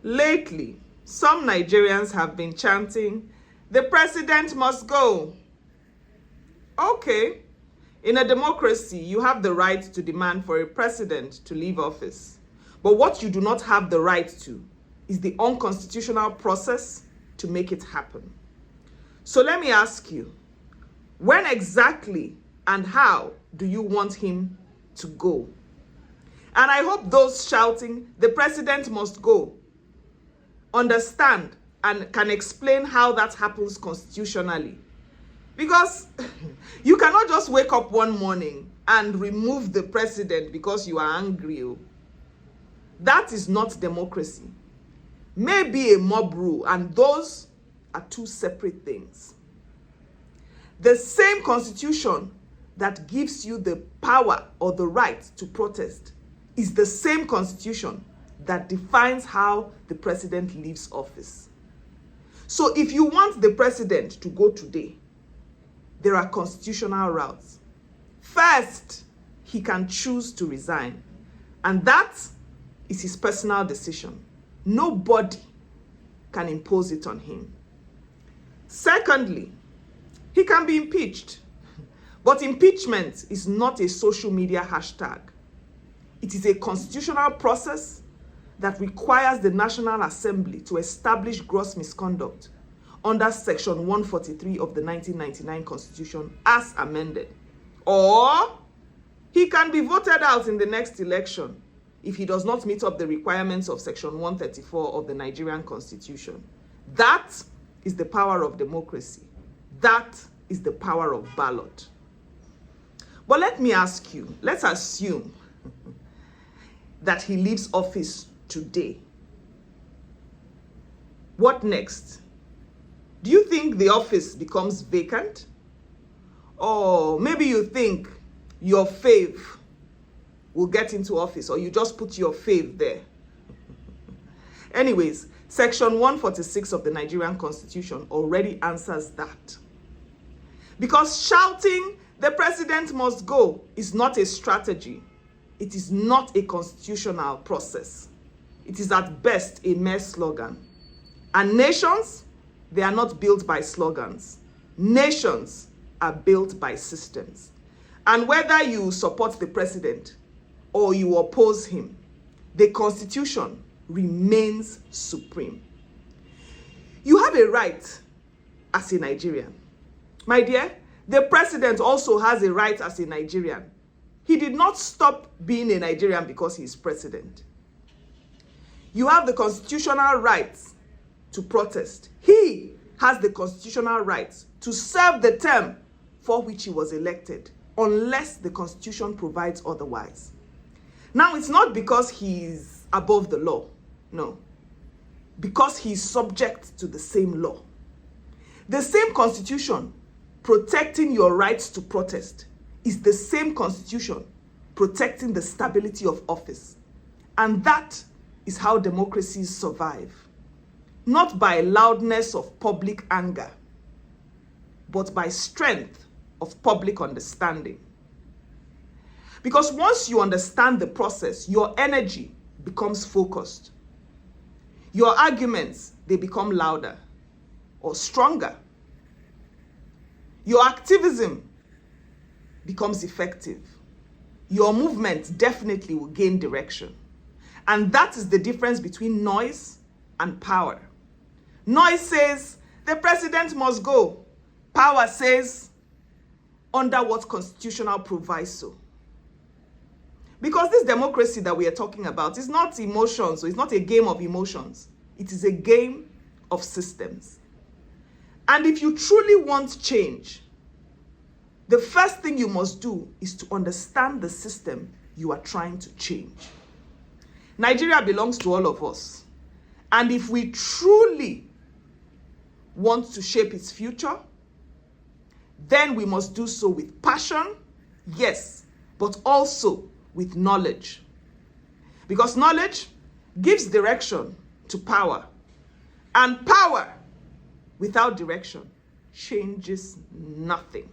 Lately, some Nigerians have been chanting, "The president must go." Okay, in a democracy, you have the right to demand for a president to leave office. But what you do not have the right to is the unconstitutional process to make it happen. So let me ask you, when exactly and how do you want him to go? And I hope those shouting, "The president must go," understand and can explain how that happens constitutionally. Because you cannot just wake up one morning and remove the president because you are angry. That is not democracy. Maybe a mob rule, and those are two separate things. The same constitution that gives you the power or the right to protest is the same constitution that defines how the president leaves office. So if you want the president to go today, there are constitutional routes. First, he can choose to resign, and that is his personal decision. Nobody can impose it on him. Secondly, he can be impeached. But impeachment is not a social media hashtag. It is a constitutional process that requires the National Assembly to establish gross misconduct under Section 143 of the 1999 Constitution as amended. Or he can be voted out in the next election if he does not meet up the requirements of Section 134 of the Nigerian Constitution. That is the power of democracy. That is the power of ballot. But let me ask you, let's assume that he leaves office today. What next? Do you think the office becomes vacant? Or maybe you think your fave will get into office, or you just put your fave there. Anyways, Section 146 of the Nigerian Constitution already answers that. Because shouting, "The president must go," is not a strategy. It is not a constitutional process. It is at best a mere slogan. And nations, they are not built by slogans. Nations are built by systems. And whether you support the president or you oppose him, the Constitution remains supreme. You have a right as a Nigerian. My dear, the president also has a right as a Nigerian. He did not stop being a Nigerian because he is president. You have the constitutional right to protest. He has the constitutional right to serve the term for which he was elected, unless the Constitution provides otherwise. Now, it's not because he is above the law, no. Because he is subject to the same law. The same Constitution protecting your rights to protest is the same Constitution protecting the stability of office. And that is how democracies survive. Not by loudness of public anger, but by strength of public understanding. Because once you understand the process, your energy becomes focused. Your arguments, they become louder or stronger. Your activism becomes effective. Your movement definitely will gain direction. And that is the difference between noise and power. Noise says, "The president must go." Power says, "Under what constitutional proviso?" Because this democracy that we are talking about is not emotions, so it's not a game of emotions. It is a game of systems. And if you truly want change, the first thing you must do is to understand the system you are trying to change. Nigeria belongs to all of us. And if we truly want to shape its future, then we must do so with passion, yes, but also with knowledge. Because knowledge gives direction to power. And power without direction changes nothing.